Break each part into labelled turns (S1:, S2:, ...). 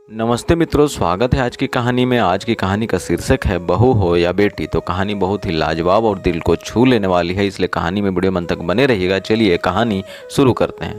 S1: नमस्ते मित्रों, स्वागत है आज की कहानी में। आज की कहानी का शीर्षक है बहू हो या बेटी। तो कहानी बहुत ही लाजवाब और दिल को छू लेने वाली है, इसलिए कहानी में वीडियो अंत तक बने रहिएगा। चलिए कहानी शुरू करते हैं।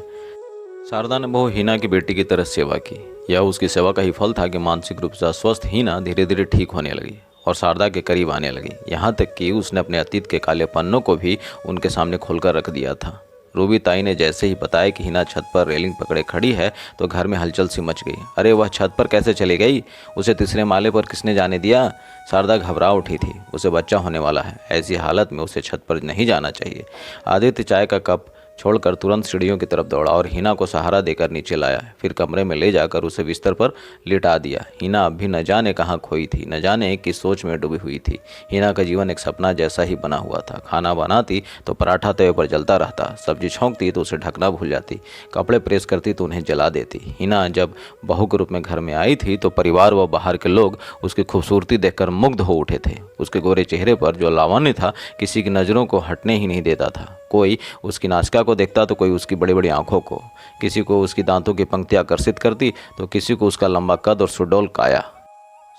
S1: शारदा ने बहू हिना की बेटी की तरह सेवा की। यह उसकी सेवा का ही फल था कि मानसिक रूप से अस्वस्थ हिना धीरे धीरे ठीक होने लगी और शारदा के करीब आने लगी। यहाँ तक कि उसने अपने अतीत के काले पन्नों को भी उनके सामने खोलकर रख दिया था। रूबी ताई ने जैसे ही बताया कि हिना छत पर रेलिंग पकड़े खड़ी है तो घर में हलचल सी मच गई। अरे वह छत पर कैसे चली गई? उसे तीसरे माले पर किसने जाने दिया? शारदा घबरा उठी थी। उसे बच्चा होने वाला है, ऐसी हालत में उसे छत पर नहीं जाना चाहिए। आदित्य चाय का कप छोड़कर तुरंत सीढ़ियों की तरफ दौड़ा और हिना को सहारा देकर नीचे लाया। फिर कमरे में ले जाकर उसे बिस्तर पर लिटा दिया। हिना अब भी न जाने कहाँ खोई थी, न जाने किस सोच में डूबी हुई थी। हिना का जीवन एक सपना जैसा ही बना हुआ था। खाना बनाती तो पराठा तवे पर जलता रहता, सब्जी छौंकती तो उसे ढकना भूल जाती, कपड़े प्रेस करती तो उन्हें जला देती। हिना जब बहू के रूप में घर में आई थी तो परिवार व बाहर के लोग उसकी खूबसूरती देखकर मुग्ध हो उठे थे। उसके गोरे चेहरे पर जो लावण्य था किसी की नज़रों को हटने ही नहीं देता था। कोई उसकी नासिका को देखता तो कोई उसकी बड़ी बड़ी आंखों को, किसी को उसकी दांतों की पंक्तियां आकर्षित करती तो किसी को उसका लंबा कद और सुडौल काया।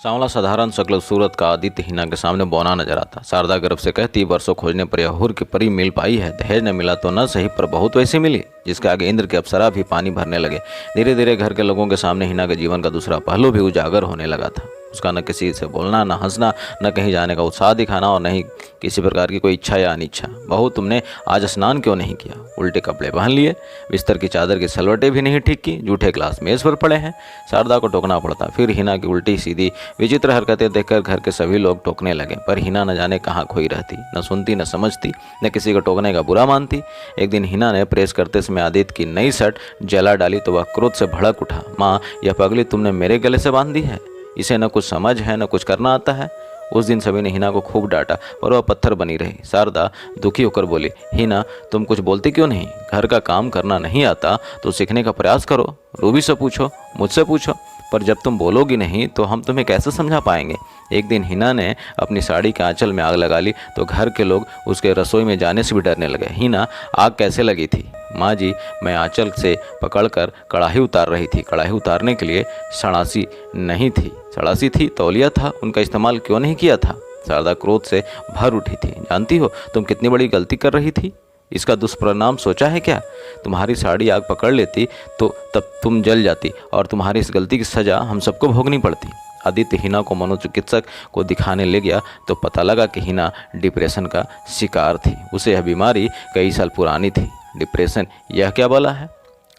S1: सांवला साधारण शक्ल सूरत का आदित्य हिना के सामने बौना नजर आता। शारदा गर्व से कहती, वर्षों खोजने पर यह हुर की परी मिल पाई है। दहेज न मिला तो न सही, पर बहुत वैसी मिली जिसके आगे इंद्र के अप्सरा भी पानी भरने लगे। धीरे धीरे घर के लोगों के सामने हिना के जीवन का दूसरा पहलू भी उजागर होने लगा था। उसका न किसी से बोलना, न हंसना, न कहीं जाने का उत्साह दिखाना और न ही किसी प्रकार की कोई इच्छा या अनिच्छा। बहू, तुमने आज स्नान क्यों नहीं किया? उल्टे कपड़े पहन लिए, बिस्तर की चादर की सलवटें भी नहीं ठीक की, जूठे ग्लास मेज पर पड़े हैं। शारदा को टोकना पड़ता। फिर हिना की उल्टी सीधी विचित्र हरकतें देखकर घर के सभी लोग टोकने लगे, पर हिना न जाने कहाँ खोई रहती, न सुनती न समझती, न किसी को टोकने का बुरा मानती। एक दिन हिना ने प्रेस करते समय आदित्य की नई शर्ट जला डाली तो वह क्रोध से भड़क उठा। माँ, यह पगली तुमने मेरे गले से बांध दी है? इसे न कुछ समझ है न कुछ करना आता है। उस दिन सभी ने हिना को खूब डांटा पर वह पत्थर बनी रही। शारदा दुखी होकर बोली, हिना तुम कुछ बोलती क्यों नहीं? घर का काम करना नहीं आता तो सीखने का प्रयास करो। रूबी से पूछो, मुझसे पूछो, पर जब तुम बोलोगी नहीं तो हम तुम्हें कैसे समझा पाएंगे? एक दिन हिना ने अपनी साड़ी के आंचल में आग लगा ली तो घर के लोग उसके रसोई में जाने से भी डरने लगे। हिना, आग कैसे लगी थी? माँ जी, मैं आंचल से पकड़कर कढ़ाई उतार रही थी। कढ़ाई उतारने के लिए सड़ासी नहीं थी, सड़ासी थी, तौलिया था, उनका इस्तेमाल क्यों नहीं किया था? शारदा क्रोध से भर उठी थी। जानती हो तुम कितनी बड़ी गलती कर रही थी? इसका दुष्परिणाम सोचा है क्या? तुम्हारी साड़ी आग पकड़ लेती तो तब तुम जल जाती और तुम्हारी इस गलती की सज़ा हम सबको भोगनी पड़ती। आदित्य हिना को मनोचिकित्सक को दिखाने ले गया तो पता लगा कि हिना डिप्रेशन का शिकार थी। उसे यह बीमारी कई साल पुरानी थी। डिप्रेशन, यह क्या भला है?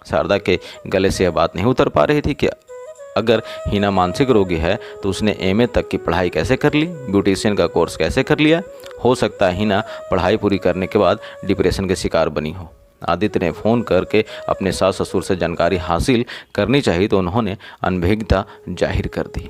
S1: शारदा के गले से यह बात नहीं उतर पा रही थी कि अगर हिना मानसिक रोगी है तो उसने एमए तक की पढ़ाई कैसे कर ली, ब्यूटिशियन का कोर्स कैसे कर लिया? हो सकता है हिना पढ़ाई पूरी करने के बाद डिप्रेशन के शिकार बनी हो। आदित्य ने फ़ोन करके अपने सास ससुर से जानकारी हासिल करनी चाहिए तो उन्होंने अनभिज्ञता जाहिर कर दी।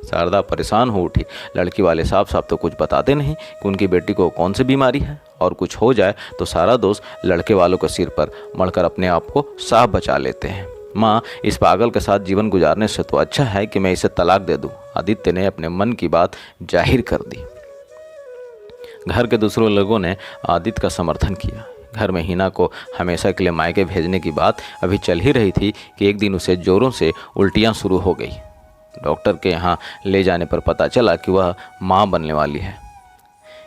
S1: शारदा परेशान हो उठी। लड़की वाले साफ साफ तो कुछ बताते नहीं कि उनकी बेटी को कौन सी बीमारी है, और कुछ हो जाए तो सारा दोष लड़के वालों के सिर पर मढ़कर अपने आप को साफ बचा लेते हैं। माँ, इस पागल के साथ जीवन गुजारने से तो अच्छा है कि मैं इसे तलाक दे दूँ। आदित्य ने अपने मन की बात जाहिर कर दी। घर के दूसरों लोगों ने आदित्य का समर्थन किया। घर में हिना को हमेशा के लिए मायके भेजने की बात अभी चल ही रही थी कि एक दिन उसे जोरों से उल्टियाँ शुरू हो गई। डॉक्टर के यहाँ ले जाने पर पता चला कि वह माँ बनने वाली है।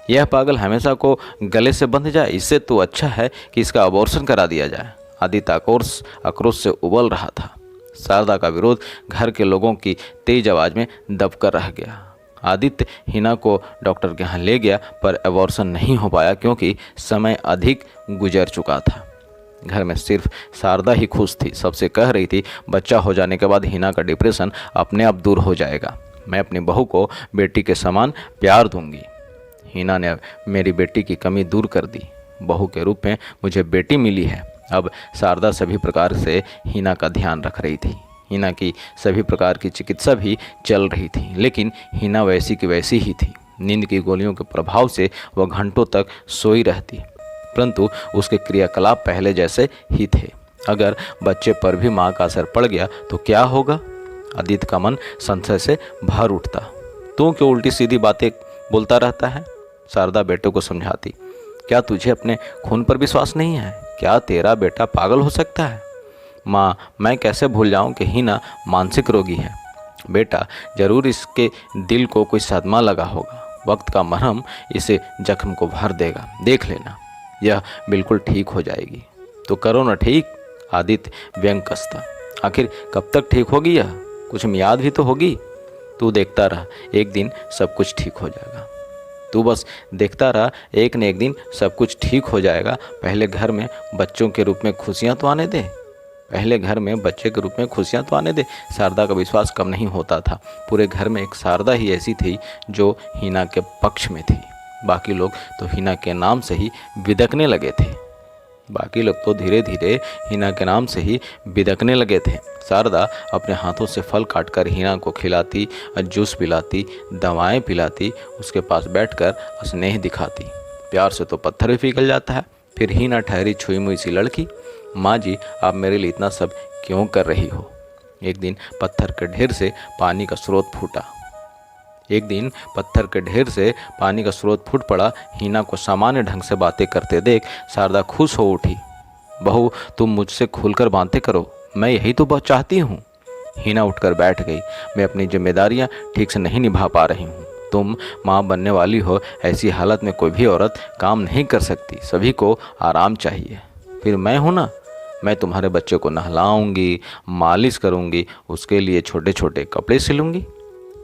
S1: यह पागल हमेशा को गले से बंध जाए, इससे तो अच्छा है कि इसका अबॉर्शन करा दिया जाए। आदित्य आक्रोश से उबल रहा था। शारदा का विरोध घर के लोगों की तेज आवाज़ में दबकर रह गया। आदित्य हिना को डॉक्टर के यहाँ ले गया पर अबॉर्शन नहीं हो पाया क्योंकि समय अधिक गुजर चुका था। घर में सिर्फ शारदा ही खुश थी। सबसे कह रही थी, बच्चा हो जाने के बाद हिना का डिप्रेशन अपने आप दूर हो जाएगा। मैं अपनी बहू को बेटी के समान प्यार दूंगी। हिना ने मेरी बेटी की कमी दूर कर दी। बहू के रूप में मुझे बेटी मिली है। अब शारदा सभी प्रकार से हिना का ध्यान रख रही थी। हिना की सभी प्रकार की चिकित्सा भी चल रही थी, लेकिन हिना वैसी की वैसी ही थी। नींद की गोलियों के प्रभाव से वह घंटों तक सोई रहती, परंतु उसके क्रियाकलाप पहले जैसे ही थे। अगर बच्चे पर भी माँ का असर पड़ गया तो क्या होगा? आदित्य का मन संशय से भर उठता। तू क्यों उल्टी सीधी बातें बोलता रहता है? शारदा बेटे को समझाती। क्या तुझे अपने खून पर विश्वास नहीं है? क्या तेरा बेटा पागल हो सकता है? माँ, मैं कैसे भूल जाऊँ कि हीना मानसिक रोगी है। बेटा, जरूर इसके दिल को कोई सदमा लगा होगा। वक्त का मरहम इसे जख्म को भर देगा, देख लेना, यह बिल्कुल ठीक हो जाएगी। तो करो ना ठीक, आदित्य व्यंग कसता। आखिर कब तक ठीक होगी यह? कुछ मियाद भी तो होगी। तू देखता रहा, एक दिन सब कुछ ठीक हो जाएगा। तू बस देखता रहा, एक न एक दिन सब कुछ ठीक हो जाएगा। पहले घर में बच्चों के रूप में खुशियाँ तो आने दे, पहले घर में बच्चे के रूप में खुशियाँ तो आने दे। शारदा का विश्वास कम नहीं होता था। पूरे घर में एक शारदा ही ऐसी थी जो हीना के पक्ष में थी। बाकी लोग तो हीना के नाम से ही बिदकने लगे थे। बाकी लोग तो धीरे धीरे हीना के नाम से ही बिदकने लगे थे। शारदा अपने हाथों से फल काटकर हीना को खिलाती, जूस पिलाती, दवाएं पिलाती, उसके पास बैठकर स्नेह दिखाती। प्यार से तो पत्थर भी पिघल जाता है। फिर हीना ठहरी छुई मुई सी लड़की, माँ जी आप मेरे लिए इतना सब क्यों कर रही हो? एक दिन पत्थर के ढेर से पानी का स्रोत फूटा। एक दिन पत्थर के ढेर से पानी का स्रोत फूट पड़ा। हीना को सामान्य ढंग से बातें करते देख शारदा खुश हो उठी। बहू, तुम मुझसे खुलकर बातें करो, मैं यही तो बहुत चाहती हूँ। हीना उठकर बैठ गई। मैं अपनी जिम्मेदारियाँ ठीक से नहीं निभा पा रही हूँ। तुम माँ बनने वाली हो, ऐसी हालत में कोई भी औरत काम नहीं कर सकती। सभी को आराम चाहिए। फिर मैं हूँ ना, मैं तुम्हारे बच्चे को नहलाऊंगी, मालिश करूंगी, उसके लिए छोटे छोटे कपड़े सिलूंगी।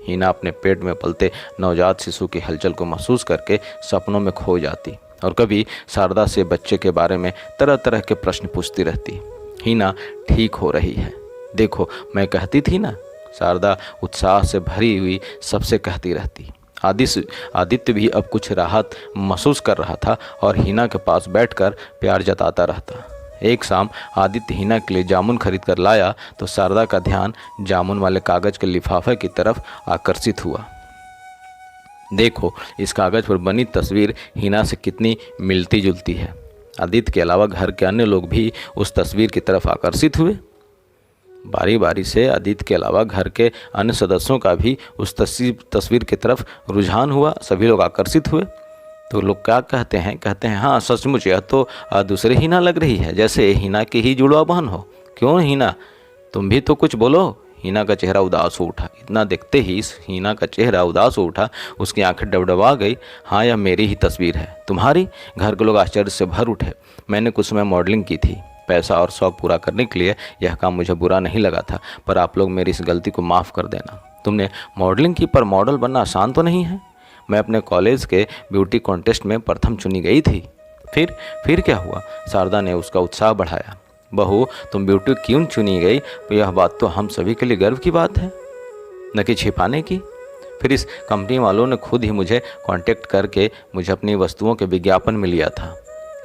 S1: हीना अपने पेट में पलते नवजात शिशु की हलचल को महसूस करके सपनों में खो जाती और कभी शारदा से बच्चे के बारे में तरह तरह के प्रश्न पूछती रहती। हीना ठीक हो रही है, देखो मैं कहती थी ना। शारदा उत्साह से भरी हुई सबसे कहती रहती। आदित्य भी अब कुछ राहत महसूस कर रहा था और हीना के पास बैठकर प्यार जताता रहता। एक शाम आदित्य हीना के लिए जामुन खरीद कर लाया तो शारदा का ध्यान जामुन वाले कागज के लिफाफे की तरफ आकर्षित हुआ। देखो, इस कागज पर बनी तस्वीर हीना से कितनी मिलती जुलती है। आदित्य के अलावा घर के अन्य लोग भी उस तस्वीर की तरफ आकर्षित हुए। बारी बारी से आदित्य के अलावा घर के अन्य सदस्यों का भी उस तस्वीर की तरफ रुझान हुआ। सभी लोग आकर्षित हुए। तो लोग क्या कहते हैं, हाँ सचमुच यह तो दूसरे हीना लग रही है, जैसे हीना की ही जुड़वा बहन हो। क्यों हीना, तुम भी तो कुछ बोलो। हीना का चेहरा उदास हो उठा। इतना देखते ही हीना का चेहरा उदास हो उठा, उसकी आंखें डबडबा गई। हाँ, यह मेरी ही तस्वीर है। तुम्हारी? घर के लोग आश्चर्य से भर उठे। मैंने कुछ समय मॉडलिंग की थी। पैसा और शौक पूरा करने के लिए यह काम मुझे बुरा नहीं लगा था, पर आप लोग मेरी इस गलती को माफ़ कर देना। तुमने मॉडलिंग की, पर मॉडल बनना आसान तो नहीं है। मैं अपने कॉलेज के ब्यूटी कॉन्टेस्ट में प्रथम चुनी गई थी। फिर क्या हुआ? शारदा ने उसका उत्साह बढ़ाया। बहू, तुम ब्यूटी क्यों चुनी गई, यह बात तो हम सभी के लिए गर्व की बात है, न कि छिपाने की। फिर इस कंपनी वालों ने खुद ही मुझे कांटेक्ट करके मुझे अपनी वस्तुओं के विज्ञापन में लिया था।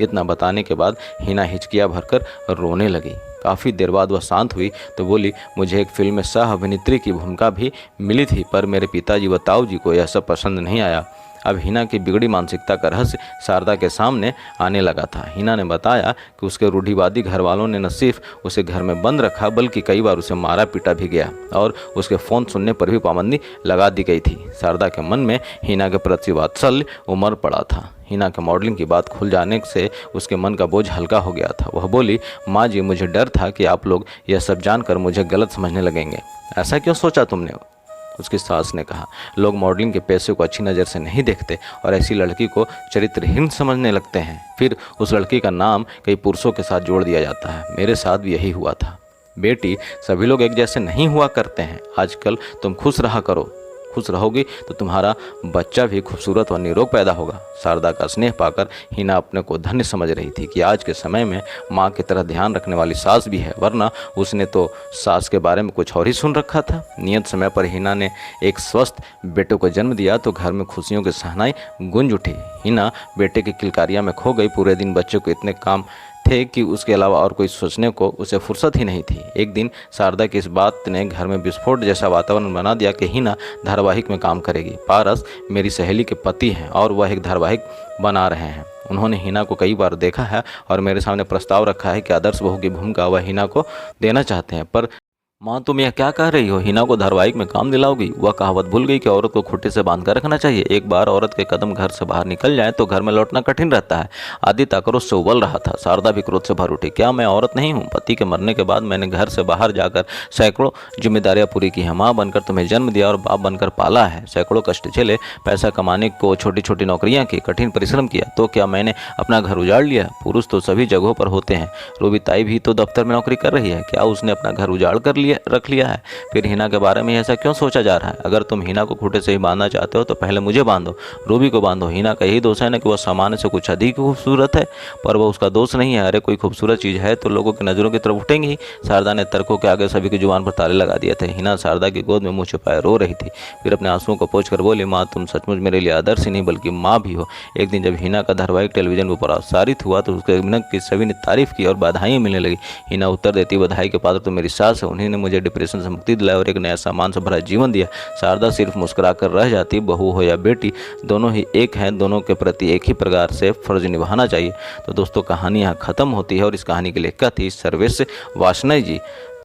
S1: इतना बताने के बाद हीना हिचकियाँ भरकर रोने लगी। काफ़ी देर बाद वह शांत हुई तो बोली, मुझे एक फिल्म में सह अभिनेत्री की भूमिका भी मिली थी, पर मेरे पिताजी व ताऊ जी को यह सब पसंद नहीं आया। अब हीना की बिगड़ी मानसिकता का रहस्य शारदा के सामने आने लगा था। हीना ने बताया कि उसके रूढ़िवादी घर वालों ने न सिर्फ उसे घर में बंद रखा, बल्कि कई बार उसे मारा पीटा भी गया और उसके फ़ोन सुनने पर भी पाबंदी लगा दी गई थी। शारदा के मन में हीना के प्रति वात्सल्य उमड़ पड़ा था। हीना के मॉडलिंग की बात खुल जाने से उसके मन का बोझ हल्का हो गया था। वह बोली, माँ जी, मुझे डर था कि आप लोग यह सब जानकर मुझे गलत समझने लगेंगे। ऐसा क्यों सोचा तुमने? उसकी सास ने कहा, लोग मॉडलिंग के पैसे को अच्छी नज़र से नहीं देखते और ऐसी लड़की को चरित्रहीन समझने लगते हैं। फिर उस लड़की का नाम कई पुरुषों के साथ जोड़ दिया जाता है। मेरे साथ भी यही हुआ था। बेटी, सभी लोग एक जैसे नहीं हुआ करते हैं। आजकल तुम खुश रहा करो। खुश रहोगी तो तुम्हारा बच्चा भी खूबसूरत और निरोग पैदा होगा। शारदा का स्नेह पाकर हीना अपने को धन्य समझ रही थी कि आज के समय में माँ की तरह ध्यान रखने वाली सास भी है, वरना उसने तो सास के बारे में कुछ और ही सुन रखा था। नियत समय पर हीना ने एक स्वस्थ बेटे को जन्म दिया तो घर में खुशियों की शहनाई गूंज उठी। हीना बेटे की किलकारियाँ में खो गई। पूरे दिन बच्चे को इतने काम थे कि उसके अलावा और कोई सोचने को उसे फुर्सत ही नहीं थी। एक दिन शारदा की इस बात ने घर में विस्फोट जैसा वातावरण बना दिया कि हीना धारावाहिक में काम करेगी। पारस मेरी सहेली के पति हैं और वह एक धारावाहिक बना रहे हैं। उन्होंने हीना को कई बार देखा है और मेरे सामने प्रस्ताव रखा है कि आदर्श बहू की भूमिका वह हीना को देना चाहते हैं, पर माँ तुम यह क्या कह रही हो, हिना को धारावाहिक में काम दिलाओगी? वह कहावत भूल गई कि औरत को खूंटे से बांध कर रखना चाहिए। एक बार औरत के कदम घर से बाहर निकल जाए तो घर में लौटना कठिन रहता है। आदित्य आक्रोश से उबल रहा था। शारदा भी क्रोध से भर उठी। क्या मैं औरत नहीं हूँ? पति के मरने के बाद मैंने घर से बाहर जाकर सैकड़ों जिम्मेदारियां पूरी की हैं। माँ बनकर तुम्हें जन्म दिया और बाप बनकर पाला है। सैकड़ों कष्ट झेले, पैसा कमाने को छोटी छोटी नौकरियां की, कठिन परिश्रम किया। तो क्या मैंने अपना घर उजाड़ लिया? पुरुष तो सभी जगहों पर होते हैं। रूबी ताई भी तो दफ्तर में नौकरी कर रही है। क्या उसने अपना घर उजाड़ कर रख लिया है? फिर हिना के बारे में ऐसा क्यों सोचा जा रहा है? अगर तुम हिना को खूंटे से ही बांधना चाहते हो तो पहले मुझे बांधो, रूबी को बांधो। हिना का यही दोष है ना कि वह सामान्य से कुछ अधिक खूबसूरत है, पर वह उसका दोष नहीं है। अरे कोई खूबसूरत चीज़ है तो लोगों की नज़रों की तरफ उठेंगी ही। शारदा ने तर्कों के आगे सभी की जुबान पर ताले लगा दिए थे। हिना शारदा की गोद में मुँह छुपाए रो रही थी। फिर अपने आंसुओं को पोंछ कर बोली, माँ तुम सचमुच मेरे लिए आदर्श ही नहीं बल्कि माँ भी हो। एक दिन जब हिना का धारावाहिक टेलीविजन पर प्रसारित हुआ तो उसके अभिनय की सभी ने तारीफ की और बधाई मिलने लगी। हिना उत्तर देती, बधाई के पात्र तो मेरी सास है, उन्हीं ने मुझे डिप्रेशन से मुक्ति दिलाई और एक नया सामान से भरा जीवन दिया। शारदा सिर्फ मुस्कुराकर रह जाती। बहू हो या बेटी, दोनों ही एक हैं, दोनों के प्रति एक ही प्रकार से फर्ज निभाना चाहिए। तो दोस्तों कहानी यहाँ खत्म होती है और इस कहानी की लेखिका थी सर्वेश वासनय जी।